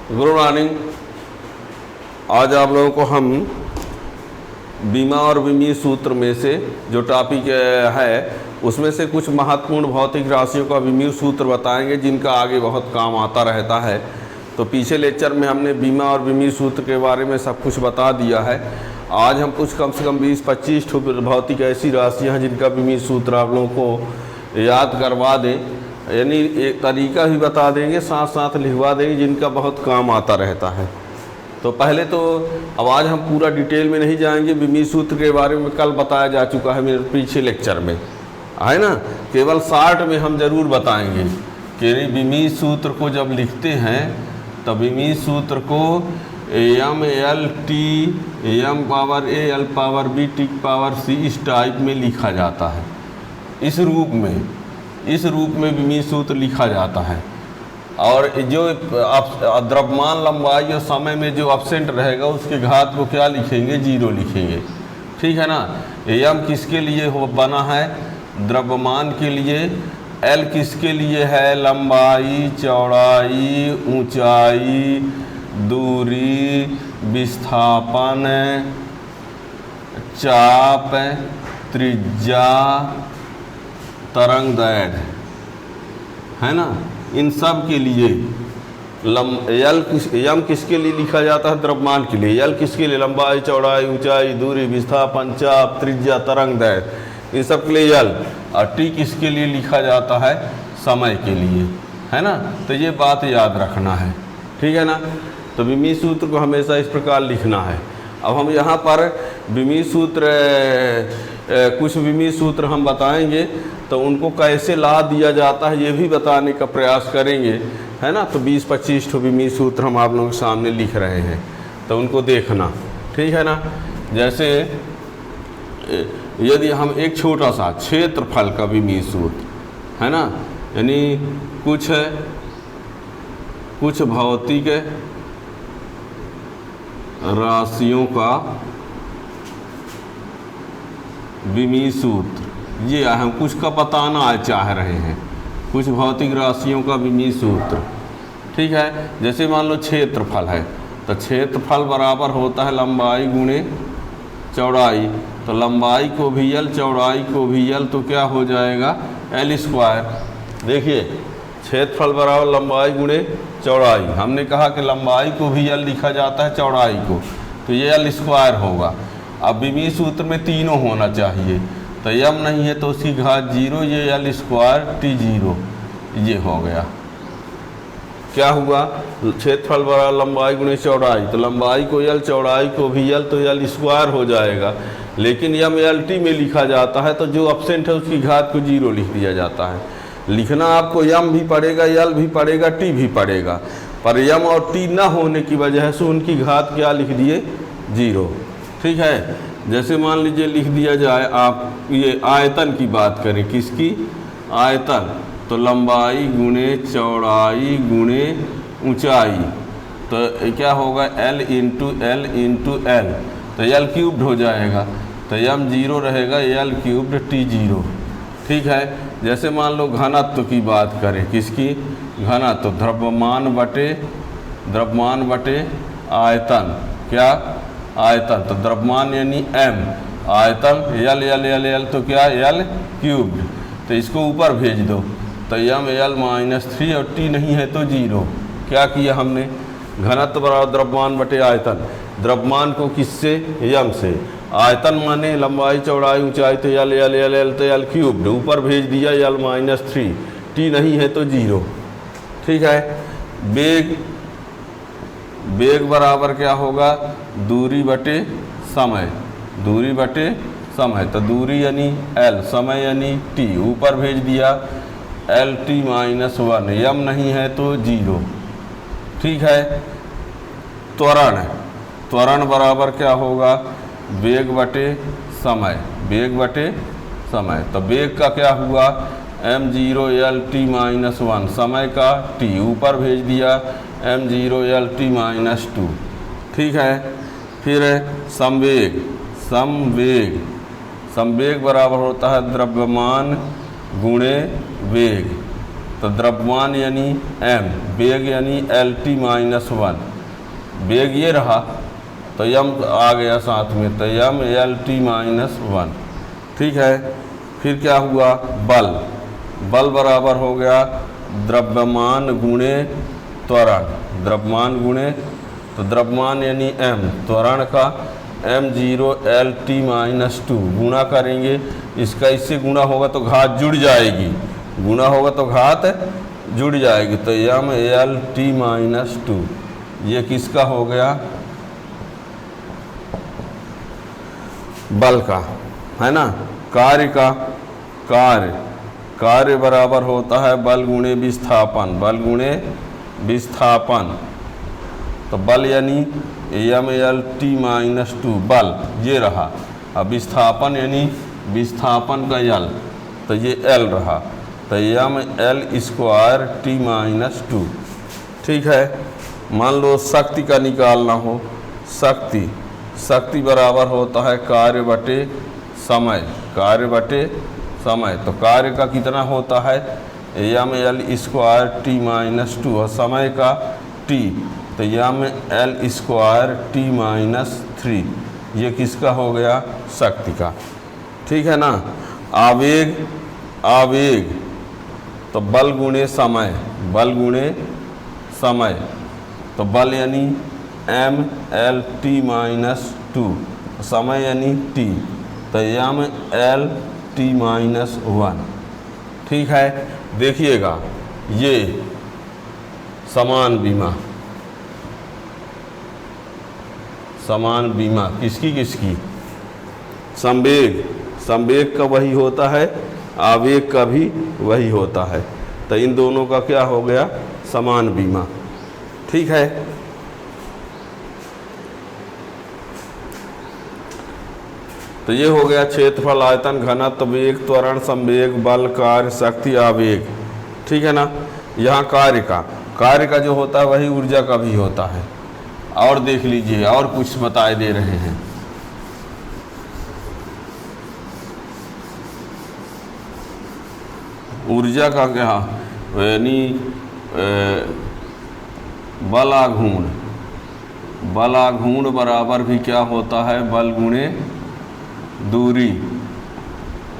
Good morning. आज आप लोगों को हम बीमा और विमीय सूत्र में से जो टॉपिक है उसमें से कुछ महत्वपूर्ण भौतिक राशियों का विमीय सूत्र बताएंगे जिनका आगे बहुत काम आता रहता है। तो पीछे लेक्चर में हमने बीमा और विमीय सूत्र के बारे में सब कुछ बता दिया है। आज हम कुछ कम से कम 20-25 भौतिक ऐसी राशियाँ हैं जिनका विमीय सूत्र आप लोगों को याद करवा दें, यानी एक तरीका भी बता देंगे, साथ साथ लिखवा देंगे जिनका बहुत काम आता रहता है। तो पहले तो अब आज हम पूरा डिटेल में नहीं जाएंगे, विमीय सूत्र के बारे में कल बताया जा चुका है मेरे पीछे लेक्चर में, है ना। केवल शार्ट में हम ज़रूर बताएंगे कि विमीय सूत्र को जब लिखते हैं तो विमीय सूत्र को M L T M power A L power B T power C इस टाइप में लिखा जाता है। इस रूप में विमीय सूत्र लिखा जाता है। और जो द्रव्यमान, लंबाई और समय में जो एब्सेंट रहेगा उसके घात को क्या लिखेंगे? 0 लिखेंगे, ठीक है ना। एम किसके लिए बना है? द्रव्यमान के लिए। एल किसके लिए है? लंबाई, चौड़ाई, ऊंचाई, दूरी, विस्थापन, चाप, त्रिज्या, तरंग दैर्घ्य, है ना। इन सब के लिए एम किसके लिए लिखा जाता है? द्रव्यमान के लिए। एल किसके लिए? लंबाई, चौड़ाई, ऊंचाई, दूरी, विस्थापन, चाप, त्रिज्या, तरंग दैर्घ्य, इन सब के लिए एल। और टी किसके लिए लिखा जाता है? समय के लिए, है ना। तो ये बात याद रखना है, ठीक है ना। तो विमीय सूत्र को हमेशा इस प्रकार लिखना है। अब हम यहाँ पर विमीय सूत्र कुछ विमीय सूत्र हम बताएंगे तो उनको कैसे ला दिया जाता है ये भी बताने का प्रयास करेंगे, है ना। तो 20-25 विमीय सूत्र हम आप लोगों के सामने लिख रहे हैं, तो उनको देखना, ठीक है ना। जैसे यदि हम एक छोटा सा क्षेत्रफल का विमीय सूत्र, है ना, यानी कुछ भौतिक राशियों का विमीय सूत्र, ये हम कुछ का बताना चाह रहे हैं, कुछ भौतिक राशियों का विमीय सूत्र, ठीक है। जैसे मान लो क्षेत्रफल है, तो क्षेत्रफल बराबर होता है लंबाई गुणे चौड़ाई। तो लंबाई को भी एल, चौड़ाई को भी एल, तो क्या हो जाएगा? L square. देखिए, क्षेत्रफल बराबर लंबाई गुणे चौड़ाई। हमने कहा कि लंबाई को भी एल लिखा जाता है, चौड़ाई को, तो ये एल स्क्वायर होगा। अब विमीय सूत्र में तीनों होना चाहिए, तो एम नहीं है तो उसकी घात 0, ये एल स्क्वायर टी 0, ये हो गया। क्या हुआ? क्षेत्रफल बराबर लंबाई गुणे चौड़ाई, तो लंबाई को एल, चौड़ाई को भी एल, तो एल स्क्वायर हो जाएगा। लेकिन एम एल टी में लिखा जाता है, तो जो एब्सेंट है उसकी घात को 0 लिख दिया जाता है। लिखना आपको एम भी पड़ेगा, एल भी पड़ेगा, टी भी पड़ेगा, पर एम और टी ना होने की वजह से उनकी घात क्या लिख दिए? 0, ठीक है। जैसे मान लीजिए लिख दिया जाए, आप ये आयतन की बात करें, किसकी? आयतन। तो लंबाई गुणे चौड़ाई गुणे ऊंचाई, तो क्या होगा? L into L into L, तो एल क्यूब्ड हो जाएगा, तो एम 0 रहेगा, एल क्यूब्ड टी 0, ठीक है। जैसे मान लो घनत्व की बात करें, किसकी? घनत्व। द्रव्यमान बटे आयतन, क्या? आयतन। तो द्रव्यमान यानी एम, आयतन एल एल एल एल, तो क्या? L cubed. तो इसको ऊपर भेज दो, तो एम एल -3 और टी नहीं है तो 0। क्या किया हमने? घनत्व बराबर द्रव्यमान बटे आयतन। द्रव्यमान को किससे? एम से। आयतन माने लंबाई, चौड़ाई, ऊंचाई, तो एल एल एल एल, तो एल क्यूब्ड, ऊपर भेज दिया एल -3, टी नहीं है तो 0, ठीक है। वेग बराबर क्या होगा? दूरी बटे समय, दूरी बटे समय, तो दूरी यानी एल, समय यानी टी, ऊपर भेज दिया एल टी -1, एम नहीं है तो 0, ठीक है। त्वरण बराबर क्या होगा? वेग बटे समय, वेग बटे समय। तो वेग का क्या हुआ? m0 एल टी -1, समय का t, ऊपर भेज दिया m0 एल टी -2, ठीक है। फिर संवेग बराबर होता है द्रव्यमान गुणे वेग, तो द्रव्यमान यानी m, वेग यानी LT माइनस 1, वेग ये रहा तो m आ गया साथ में, तो m LT माइनस 1। ठीक है, फिर क्या हुआ, बल, बल बराबर हो गया द्रव्यमान गुणे त्वरण, द्रव्यमान गुणे, तो द्रव्यमान यानी m, त्वरण का m0 LT माइनस 2 गुणा करेंगे, इसका इससे गुणा होगा तो घात जुड़ जाएगी, गुणा होगा तो घात जुड़ जाएगी, तो m LT माइनस 2, ये किसका हो गया, बल का, है ना। कार्य का, कार्य बराबर होता है बल गुणे विस्थापन, बल गुणे विस्थापन, तो बल यानी m LT माइनस 2 बल ये रहा, अब विस्थापन यानी विस्थापन का l, तो ये l रहा, तो m L square T minus 2। ठीक है, मान लो शक्ति का निकालना हो, शक्ति बराबर होता है कार्य बटे समय, कार्य बटे समय, तो कार्य का कितना होता है m L square T minus 2 और समय का T, तो m L square T minus 3, ये किसका हो गया, शक्ति का। ठीक है ना। आवेग तो बल गुणे समय, बल गुणे समय, तो बल यानी m L T माइनस 2, समय यानी t, तो m L T माइनस 1। ठीक है, देखिएगा ये समान बीमा किसकी, संवेग का वही होता है, आवेग का भी वही होता है, तो इन दोनों का क्या हो गया, समान बीमा। ठीक है, तो ये हो गया क्षेत्रफल, आयतन, घनत्व, वेग, त्वरण, संवेग, बल, कार्य, शक्ति, आवेग। ठीक है ना। यहाँ कार्य का जो होता है वही ऊर्जा का भी होता है। और देख लीजिए, और कुछ बताए दे रहे हैं। ऊर्जा का क्या, यानी बलाघूर्ण बराबर भी क्या होता है, बल गुणे दूरी,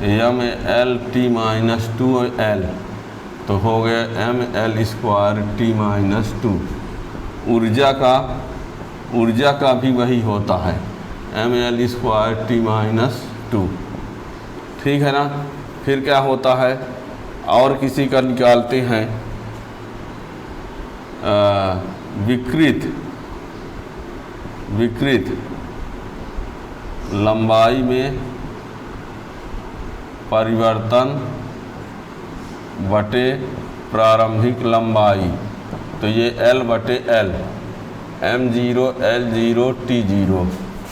m L T minus 2 L, तो हो गया m L square T minus 2। ऊर्जा का भी वही होता है, m L square T minus 2। ठीक है ना। फिर क्या होता है, और किसी का निकालते हैं, विकृत लंबाई में परिवर्तन बटे प्रारंभिक लंबाई, तो ये L बटे L, m0 L0 T0,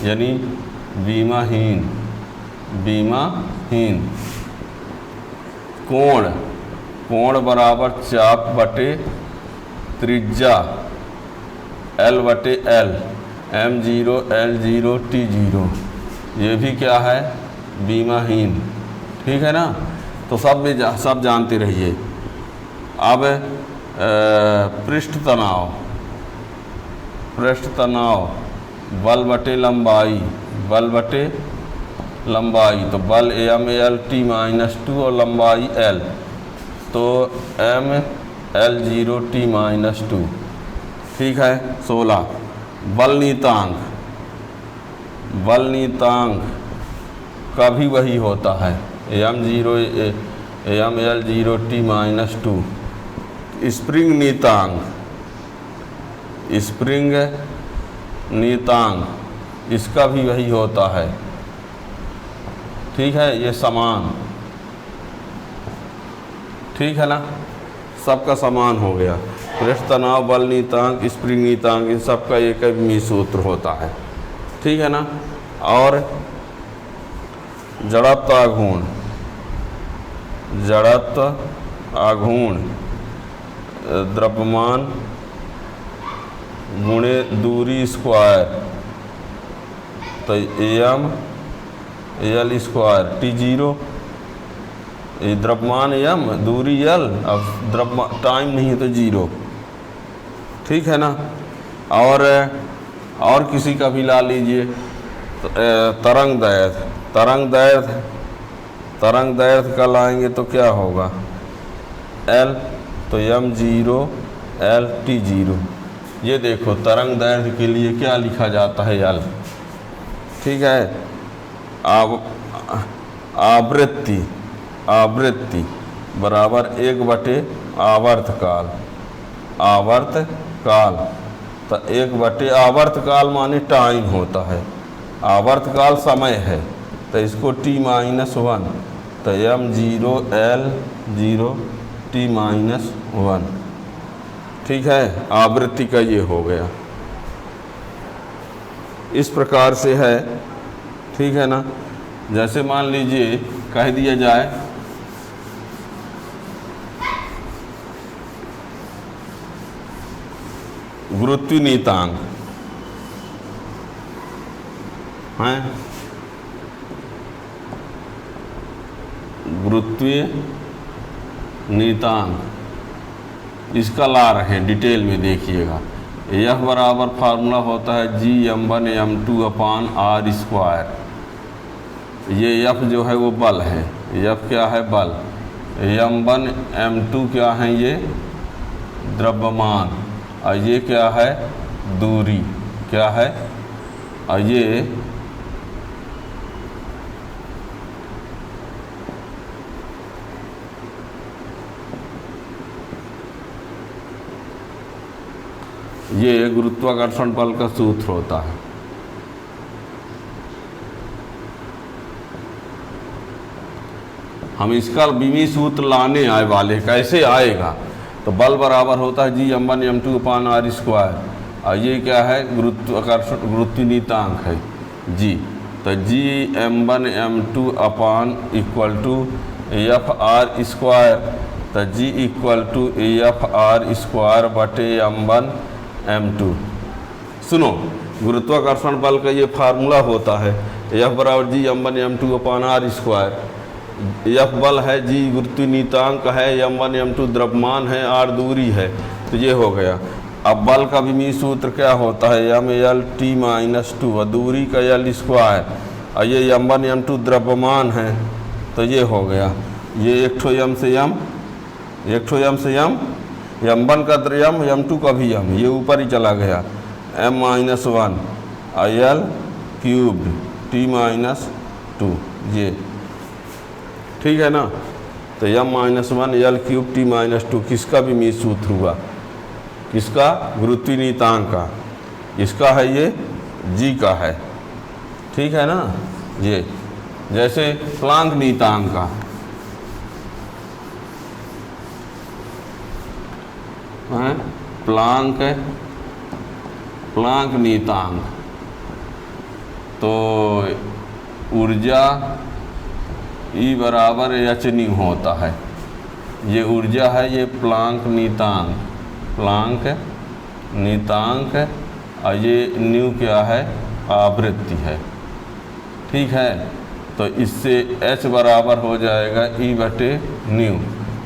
यानी बीमाहीन। कोण बराबर चाप बटे त्रिज्या, L बटे L, m0 L0 T0, ये भी क्या है, बीमाहीन। ठीक है ना। तो सब जानते रहिए। अब पृष्ठ तनाव, बल बटे लंबाई, तो बल m L T माइनस 2 और लंबाई L, तो m L0 T माइनस 2। ठीक है। 16 बल नीतांक का भी वही होता है, m L0 T minus 2। Spring नीतांक, इसका भी वही होता है। ठीक है, ये समान, ठीक है ना, सबका समान हो गया। पृष्ठ तनाव, बल नीतांक, स्प्रिंग नीतांक, इन सब का एक ही सूत्र होता है। ठीक है ना। और जड़त्व आघूर्ण द्रव्यमान गुणे दूरी स्क्वायर, तो m L स्क्वायर T0, ये द्रव्यमान m, दूरी l, अब द्रव्यमान टाइम नहीं है तो 0। ठीक है ना। और किसी का भी ला लीजिए। तरंग दैर्घ्य, तरंग दैर्घ्य का लाएंगे तो क्या होगा, l, तो m0 l t0। ये देखो तरंग दैर्घ्य के लिए क्या लिखा जाता है, l। ठीक है। आवृत्ति बराबर 1/, आवर्तकाल, तो 1/, आवर्तकाल माने टाइम होता है, आवर्तकाल समय है, तो इसको t-1, तो m0 l0 t-1। ठीक है, आवृत्ति का ये हो गया। इस प्रकार से है। ठीक है ना। जैसे मान लीजिए कह दिया जाए गुरुत्वीय नियतांक हैं, गुरुत्वीय नियतांक इसका ला रहे हैं, डिटेल में देखिएगा। F बराबर फार्मूला होता है G(m1 m2) अपान r²। ये F जो है वो बल है, F क्या है, बल। m1 m2 क्या है, ये द्रव्यमान, और ये क्या है, दूरी, क्या है, और ये गुरुत्वाकर्षण बल का सूत्र होता है। हम इसका विमीय सूत्र लाने आए वाले, कैसे आएगा, तो बल बराबर होता है G(m1 m2) अपान r², और ये क्या है, गुरुत्वीय नियतांक है G, तो G(m1 m2) upon equal to F(r²), तो G इक्वल टू F(r²) बटे m1 m2। सुनो, गुरुत्वाकर्षण बल का ये फार्मूला होता है F बराबर G(m1 m2) अपान r²। F बल है, G गुरुत्वीय नियतांक है, m1 m2 द्रव्यमान है, r दूरी है, तो ये हो गया। अब बल का विमीय सूत्र क्या होता है, m l t-2, दूरी का l², और ये m1 m2 द्रव्यमान है, तो ये हो गया। ये एक ठो m से m, m1 का m, m2 का भी m, ये ऊपर ही चला गया, m-1 l³ t-2, ये ठीक है ना। तो m-1 l³ t-2 किसका विमीय सूत्र हुआ, किसका, गुरुत्वीय नियतांक का, इसका है, ये G का है। ठीक है ना। ये जैसे प्लांक नियतांक का है, प्लांक नियतांक, तो ऊर्जा E बराबर h होता है, ये ऊर्जा है, ये प्लांक नियतांक है, और ये न्यू क्या है, आवृत्ति है। ठीक है। तो इससे h बराबर हो जाएगा E/ν,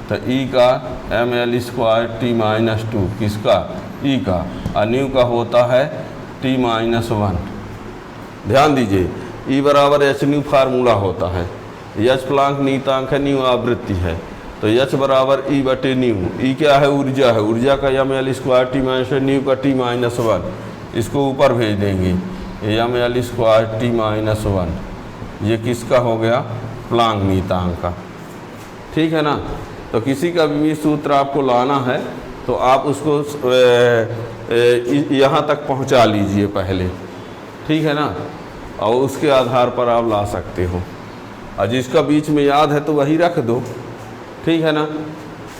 तो E का ml² t-2, किसका, E का, और न्यू का होता है t-1। ध्यान दीजिए, E बराबर h फार्मूला होता है, h प्लांक नियतांक है, न्यू आवृत्ति है, तो h बराबर E/ν। E क्या है, ऊर्जा है, ऊर्जा का ml² t-, न्यू का t-1, इसको ऊपर भेज देंगे, ml² t-1, ये किसका हो गया, प्लांक नियतांक का। ठीक है ना। तो किसी का विमीय सूत्र आपको लाना है तो आप उसको यहाँ तक पहुँचा लीजिए पहले। ठीक है ना। और उसके आधार पर आप ला सकते हो, और जिसका बीच में याद है तो वही रख दो। ठीक है ना।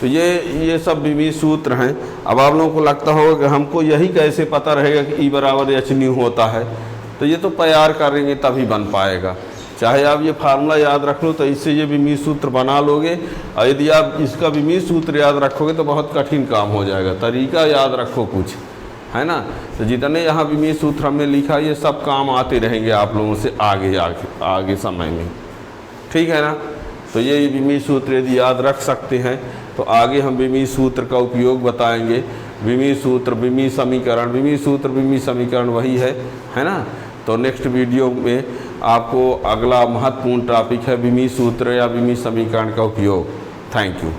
तो ये सब विमीय सूत्र हैं। अब आप लोगों को लगता होगा कि हमको यही कैसे पता रहेगा कि E बराबर h होता है, तो ये तो तैयार करेंगे तभी बन पाएगा। चाहे आप ये फार्मूला याद रख लो तो इससे ये विमीय सूत्र बना लोगे, और यदि आप इसका विमीय सूत्र याद रखोगे तो बहुत कठिन काम हो जाएगा। तरीका याद रखो कुछ, है ना। तो जितने यहाँ विमीय सूत्र हमने लिखा ये सब काम आते रहेंगे आप लोगों से आगे समय में। ठीक है ना। तो ये विमीय सूत्र यदि याद रख सकते हैं तो आगे हम विमीय सूत्र का उपयोग बताएंगे। विमीय सूत्र, विमीय समीकरण, विमीय सूत्र, विमीय समीकरण वही है ना। तो नेक्स्ट वीडियो में आपको अगला महत्वपूर्ण टॉपिक है विमीय सूत्र या विमीय समीकरण का उपयोग। Thank you.